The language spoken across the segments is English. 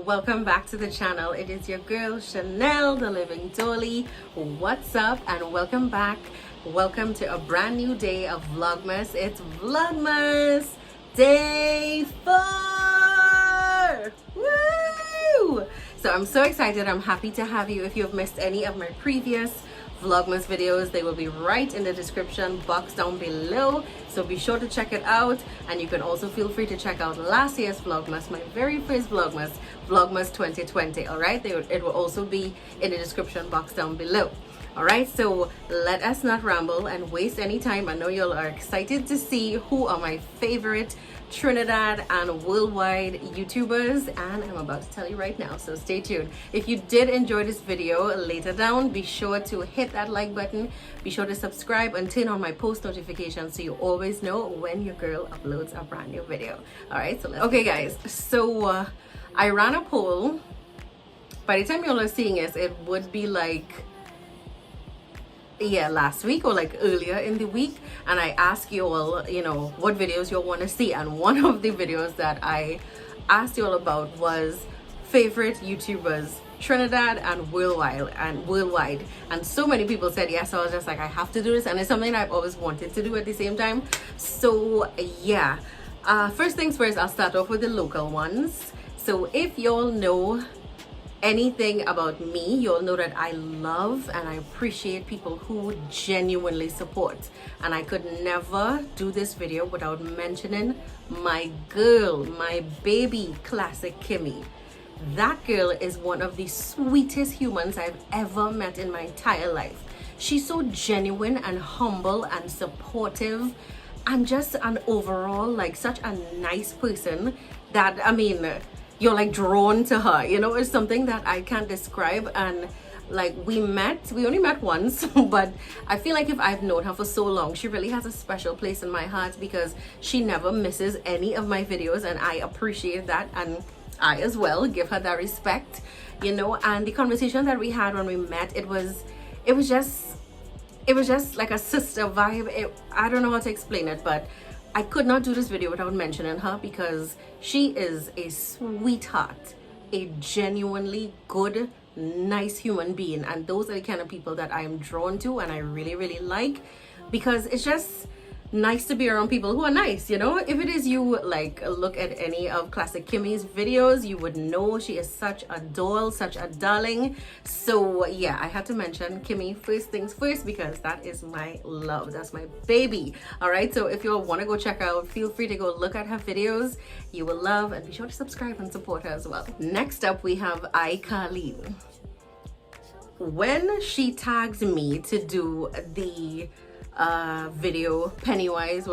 welcome back to the channel. It is your girl Chanel, the Living Dolly. What's up, and welcome back. Welcome to a brand new day of Vlogmas. It's Vlogmas day 4. Woo! So I'm so excited. I'm happy to have you. If you've missed any of my previous Vlogmas videos, they will be right in the description box down below, so be sure to check it out. And you can also feel free to check out last year's Vlogmas, my very first Vlogmas 2020. all right, it will also be in the description box down below. All right, so let us not ramble and waste any time. I know you all are excited to see who are my favorite Trinidad and worldwide YouTubers, and I'm about to tell you right now, so stay tuned. If you did enjoy this video, later down be sure to hit that like button, be sure to subscribe and turn on my post notifications so you always know when your girl uploads a brand new video. All right, so okay guys, so I ran a poll. By the time you all are seeing this, it would be like last week or like earlier in the week, and I asked you all, you know, what videos you all want to see, and one of the videos that I asked you all about was favorite YouTubers Trinidad and worldwide, and so many people said yes. So I was just like, I have to do this, and it's something I've always wanted to do at the same time. So yeah, first things first, I'll start off with the local ones. So if you all know anything about me, you'll know that I love and I appreciate people who genuinely support, and I could never do this video without mentioning my girl, my baby classic Kimmy. That girl is one of the sweetest humans I've ever met in my entire life. She's so genuine and humble and supportive, and just an overall like such a nice person that, I mean, you're like drawn to her, you know. It's something that I can't describe. And like we only met once but I feel like if I've known her for so long, she really has a special place in my heart because she never misses any of my videos, and I appreciate that, and I as well give her that respect, you know. And the conversation that we had when we met, it was just like a sister vibe. I don't know how to explain it, but I could not do this video without mentioning her because she is a sweetheart, a genuinely good, nice human being. And those are the kind of people that I am drawn to and I really, really like, because it's just nice to be around people who are nice, you know. If it is you like look at any of classic Kimmy's videos, you would know she is such a doll, such a darling. So yeah, I had to mention Kimmy first things first because that is my love, that's my baby. All right, so if you all want to go check out, feel free to go look at her videos. You will love, and be sure to subscribe and support her as well. Next up we have Icarlene. When she tags me to do the video Pennywise,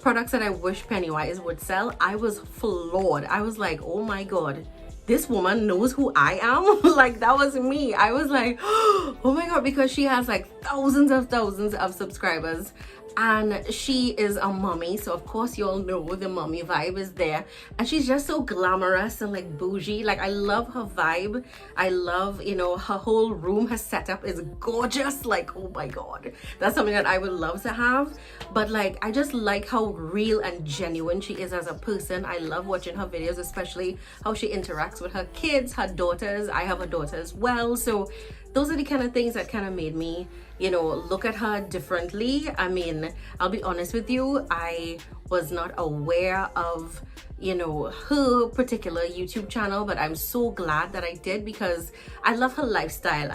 products that I wish Pennywise would sell, I was floored. I was like, oh my god, this woman knows who I am. Like, that was me. I was like, oh my god, because she has like thousands of subscribers, and she is a mommy, so of course you all know the mommy vibe is there, and she's just so glamorous and like bougie. Like, I love her vibe. I love, you know, her whole room, her setup is gorgeous. Like, oh my god, that's something that I would love to have. But like, I just like how real and genuine she is as a person. I love watching her videos, especially how she interacts with her kids, her daughters. I have a daughter as well, so those are the kind of things that kind of made me, you know, look at her differently. I mean, I'll be honest with you, I was not aware of, you know, her particular YouTube channel, but I'm so glad that I did because I love her lifestyle.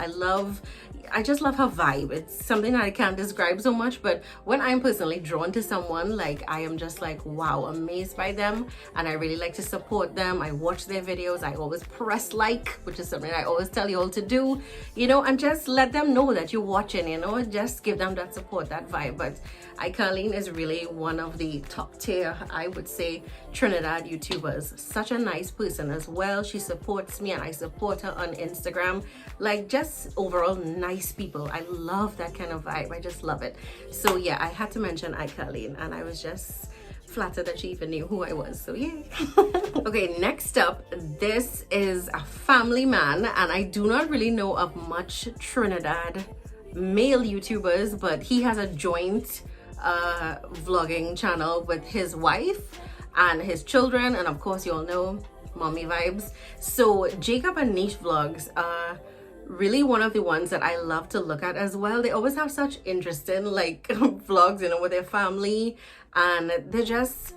I just love her vibe. It's something that I can't describe so much, but when I'm personally drawn to someone, like, I am just like, wow, amazed by them, and I really like to support them. I watch their videos. I always press like, which is something I always tell you all to do, you know, and just let them know that you're watching, you know, just give them that support, that vibe. But Icarlene is really one of the top tier, I would say, Trinidad YouTubers. Such a nice person as well. She supports me and I support her on Instagram. Like, just overall nice people. I love that kind of vibe. I just love it. So yeah, I had to mention Icarlene, and I was just flattered that she even knew who I was, so yay. Okay, next up, this is a family man, and I do not really know of much Trinidad male YouTubers, but he has a joint vlogging channel with his wife and his children, and of course you all know mommy vibes. So Jacob and Niche vlogs are really one of the ones that I love to look at as well. They always have such interesting like vlogs, you know, with their family, and they're just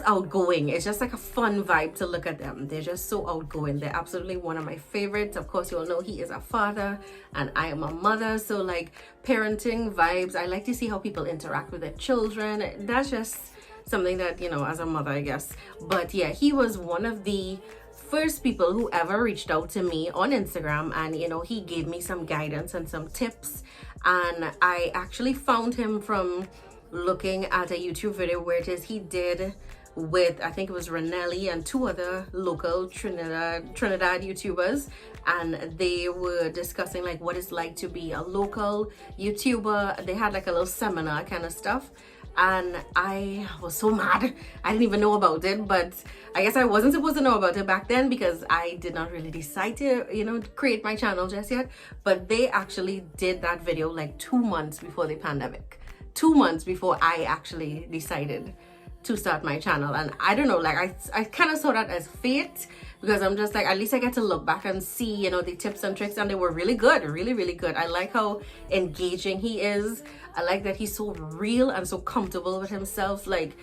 outgoing. It's just like a fun vibe to look at them. They're just so outgoing. They're absolutely one of my favorites. Of course, you all know he is a father and I am a mother, so like parenting vibes, I like to see how people interact with their children. That's just something that, you know, as a mother, I guess. But yeah, he was one of the first people who ever reached out to me on Instagram, and you know, he gave me some guidance and some tips, and I actually found him from looking at a YouTube video where it is he did with, I think it was Ranelli and 2 other local Trinidad YouTubers, and they were discussing like what it's like to be a local YouTuber. They had like a little seminar kind of stuff, and I was so mad. I didn't even know about it, but I guess I wasn't supposed to know about it back then because I did not really decide to, you know, create my channel just yet. But they actually did that video like 2 months before the pandemic. 2 months before I actually decided to start my channel. And I don't know, like I kind of saw that as fate, because I'm just like, at least I get to look back and see, you know, the tips and tricks, and they were really good, really good. I like how engaging he is. I like that he's so real and so comfortable with himself. Like,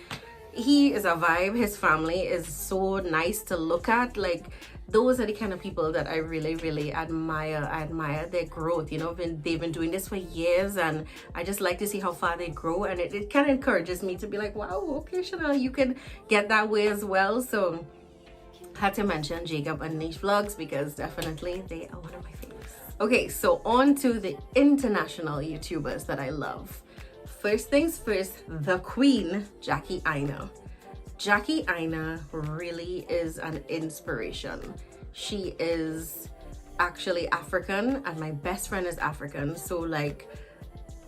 he is a vibe. His family is so nice to look at. Like, those are the kind of people that I really admire. I admire their growth. You know, they've been doing this for years, and I just like to see how far they grow, and it kind of encourages me to be like, wow, okay, Chanel, you can get that way as well. So had to mention Jacob and Niche vlogs because definitely they are one of my favorites. Okay, so on to the international YouTubers that I love. First things first, the queen, Jackie Aina. Jackie Aina really is an inspiration. She is actually African, and my best friend is African, so like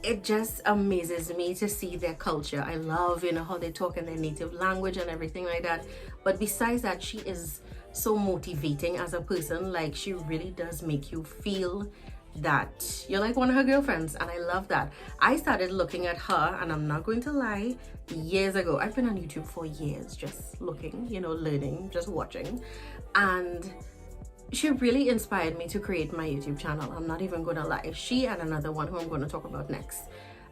it just amazes me to see their culture. I love, you know, how they talk in their native language and everything like that. But besides that, she is so motivating as a person. Like, she really does make you feel that you're like one of her girlfriends, and I love that. I started looking at her, and I'm not going to lie, years ago. I've been on YouTube for years, just looking, you know, learning, just watching, and she really inspired me to create my YouTube channel. I'm not even gonna lie. She and another one who I'm going to talk about next.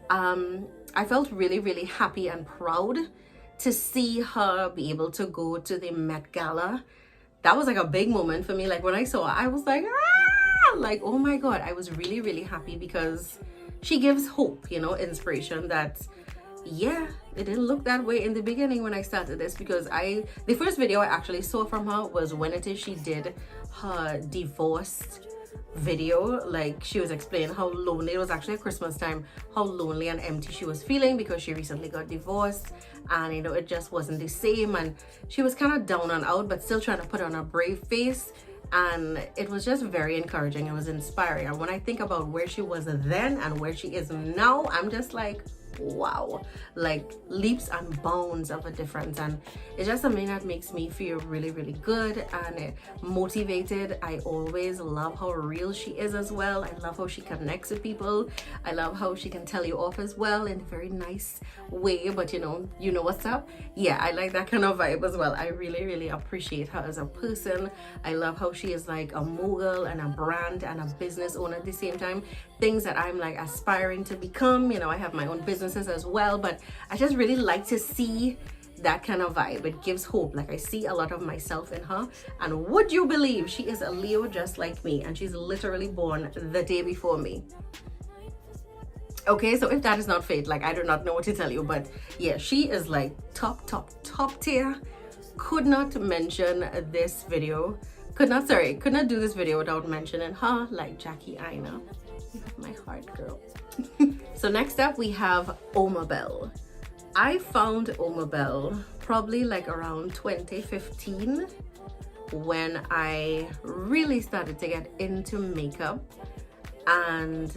I felt really happy and proud to see her be able to go to the Met Gala. That was like a big moment for me. Like, when I saw her, I was like, ah! Like, oh my god, I was really happy because she gives hope, you know, inspiration that, yeah, it didn't look that way in the beginning when I started this, because the first video I actually saw from her was when it is she did her divorced video. Like, she was explaining how lonely, it was actually at Christmas time, how lonely and empty she was feeling because she recently got divorced, and you know, it just wasn't the same, and she was kind of down and out but still trying to put on a brave face, and it was just very encouraging. It was inspiring, and when I think about where she was then and where she is now, I'm just like, wow, like leaps and bounds of a difference. And it's just something that makes me feel really good and motivated. I always love how real she is as well. I love how she connects with people. I love how she can tell you off as well in a very nice way, but you know what's up. Yeah, I like that kind of vibe as well. I really appreciate her as a person. I love how she is like a mogul and a brand and a business owner at the same time, things that I'm like aspiring to become. You know, I have my own businesses as well, but I just really like to see that kind of vibe. It gives hope. Like, I see a lot of myself in her, and would you believe she is a Leo just like me, and she's literally born the day before me. Okay, so if that is not fate, like, I do not know what to tell you, but yeah, she is like top tier. Could not mention this video, could not do this video without mentioning her, like Jackie Aina. You have my heart, girl. So next up we have Omobel. I found Omobel probably like around 2015 when I really started to get into makeup, and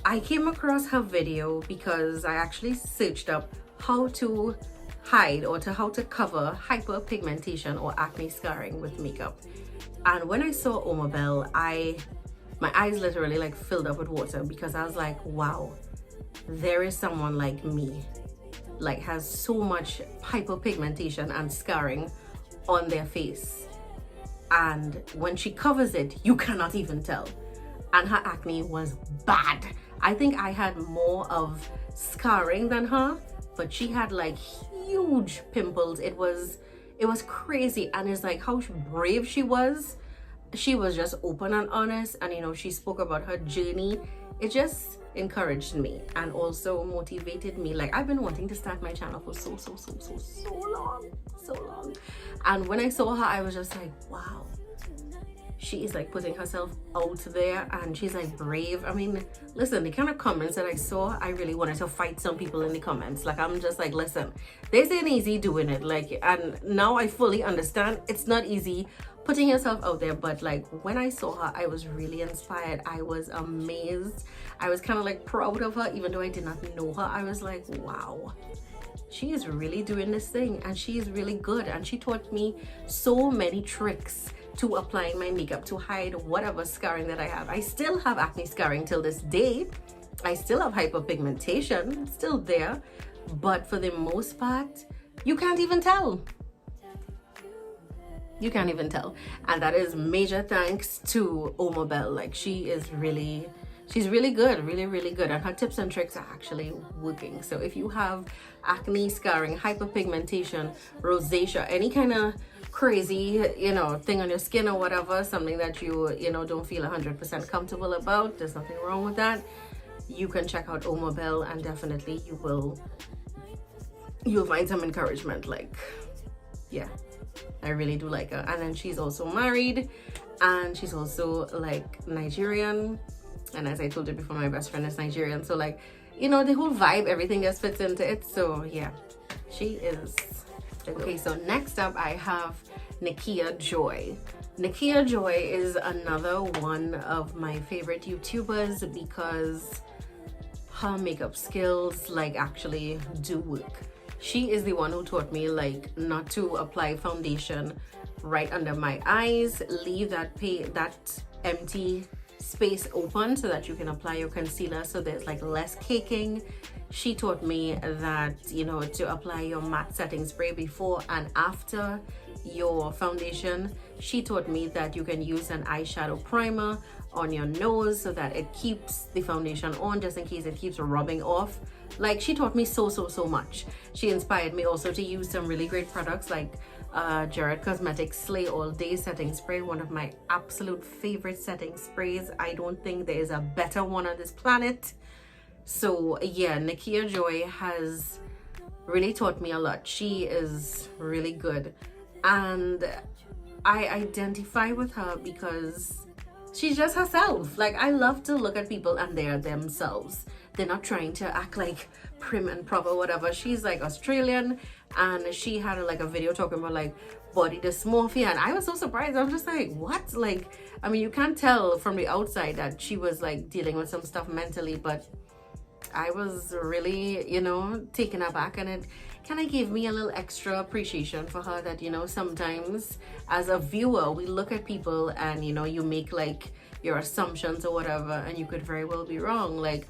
I came across her video because I actually searched up how to hide or how to cover hyperpigmentation or acne scarring with makeup. And when I saw Omobel, my eyes literally like filled up with water, because I was like, wow, there is someone like me, like has so much hyperpigmentation and scarring on their face, and when she covers it, you cannot even tell. And her acne was bad. I think I had more of scarring than her, but she had like huge pimples. It was crazy. And it's like how brave she was. She was just open and honest, and you know, she spoke about her journey. It just encouraged me and also motivated me. Like, I've been wanting to start my channel for so long. And when I saw her, I was just like, wow, she is like putting herself out there, and she's like brave. I mean, listen, the kind of comments that I saw, I really wanted to fight some people in the comments. Like, I'm just like, listen, this ain't easy doing it. Like, and now I fully understand it's not easy putting yourself out there, but like when I saw her, I was really inspired. I was amazed. I was kind of like proud of her, even though I did not know her. I was like, wow, she is really doing this thing, and she is really good. And she taught me so many tricks to applying my makeup to hide whatever scarring that I have. I still have acne scarring till this day. I still have hyperpigmentation, it's still there, but for the most part, you can't even tell. You can't even tell. And that is major thanks to Omobel. Like, she's really good, really good, and her tips and tricks are actually working. So if you have acne, scarring, hyperpigmentation, rosacea, any kind of crazy, you know, thing on your skin or whatever, something that you know, don't feel 100% comfortable about, there's nothing wrong with that. You can check out Omobel, and definitely you'll find some encouragement. Like, yeah, I really do like her. And then she's also married, and she's also like Nigerian, and as I told you before, my best friend is Nigerian, so like, you know, the whole vibe, everything just fits into it. So yeah, she is. Okay, so next up I have Nakia Joy. Nakia Joy is another one of my favorite YouTubers because her makeup skills like actually do work. She is the one who taught me like not to apply foundation right under my eyes, leave that empty space open so that you can apply your concealer, so there's like less caking. She taught me that, you know, to apply your matte setting spray before and after your foundation. She taught me that you can use an eyeshadow primer on your nose so that it keeps the foundation on, just in case it keeps rubbing off. Like, she taught me so much. She inspired me also to use some really great products like Jared Cosmetics Slay All Day setting spray, one of my absolute favorite setting sprays. I don't think there is a better one on this planet. So yeah, Nakia Joy has really taught me a lot. She is really good, and I identify with her because she's just herself. Like, I love to look at people and they're themselves. They're not trying to act like prim and proper, whatever. She's like Australian, and she had like a video talking about like body dysmorphia, and I was so surprised. I'm just like, what? Like, I mean, you can't tell from the outside that she was like dealing with some stuff mentally, but I was really, you know, taken aback, and it kind of gave me a little extra appreciation for her, that, you know, sometimes as a viewer we look at people and, you know, you make like your assumptions or whatever, and you could very well be wrong. Like,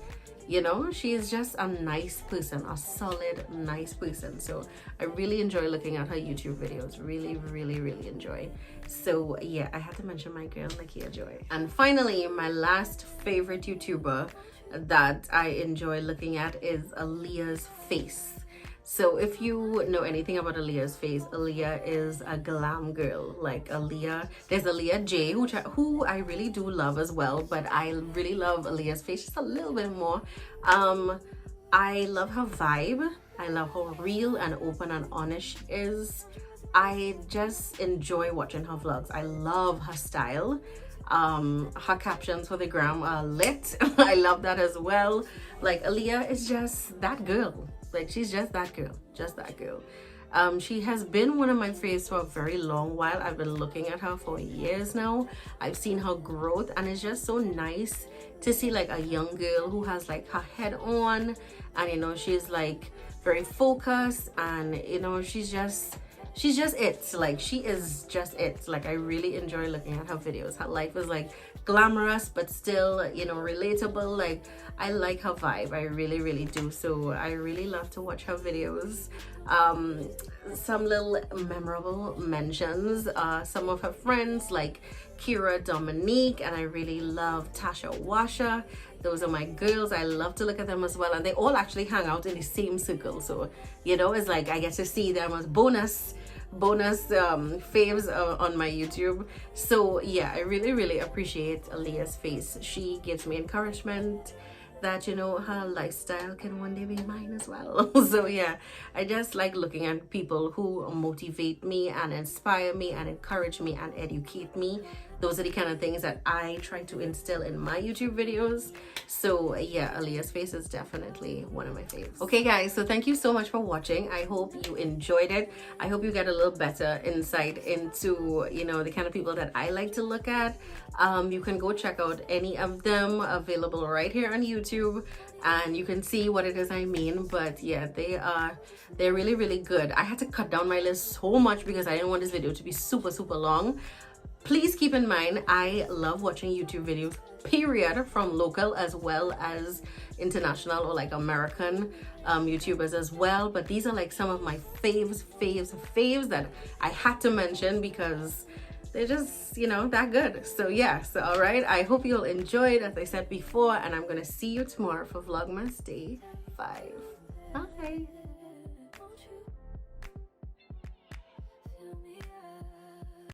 you know, she is just a nice person, a solid nice person. So I really enjoy looking at her YouTube videos, really enjoy. So yeah, I had to mention my girl Nakia Joy. And finally, my last favorite YouTuber that I enjoy looking at is Aaliyah's face. So if you know anything about Aaliyah's face, Aaliyah is a glam girl. Like, Aaliyah, there's Aaliyah J, who I really do love as well, but I really love Aaliyah's face just a little bit more. I love her vibe. I love how real and open and honest she is. I just enjoy watching her vlogs. I love her style. Her captions for the gram are lit. I love that as well. Like, Aaliyah is just that girl. Like, she's just that girl, she has been one of my faves for a very long while. I've been looking at her for years now. I've seen her growth, and it's just so nice to see like a young girl who has like her head on, and, you know, she's like very focused, and, you know, she's just it. Like, she is just it. Like, I really enjoy looking at her videos. Her life is like glamorous but still, you know, relatable. Like, I like her vibe. I really do. So I really love to watch her videos. some little memorable mentions. Some of her friends like Kira Dominique, and I really love Tasha Washa. Those are my girls. I love to look at them as well, and they all actually hang out in the same circle, so you know, it's like I get to see them as bonus faves on my YouTube. So yeah, I really appreciate Aaliyah's face. She gives me encouragement that, you know, her lifestyle can one day be mine as well. So yeah, I just like looking at people who motivate me and inspire me and encourage me and educate me. Those are the kind of things that I try to instill in my YouTube videos. So yeah, Aaliyah's face is definitely one of my faves. Okay guys, so thank you so much for watching. I hope you enjoyed it. I hope you get a little better insight into, you know, the kind of people that I like to look at. You can go check out any of them, available right here on YouTube, and you can see what it is I mean. But yeah, they're really good. I had to cut down my list so much because I didn't want this video to be super long. Please keep in mind, I love watching YouTube videos, period, from local as well as international or like American YouTubers as well. But these are like some of my faves that I had to mention because they're just, you know, that good. So yeah, so all right, I hope you'll enjoy it as I said before, and I'm gonna see you tomorrow for Vlogmas Day 5. Bye.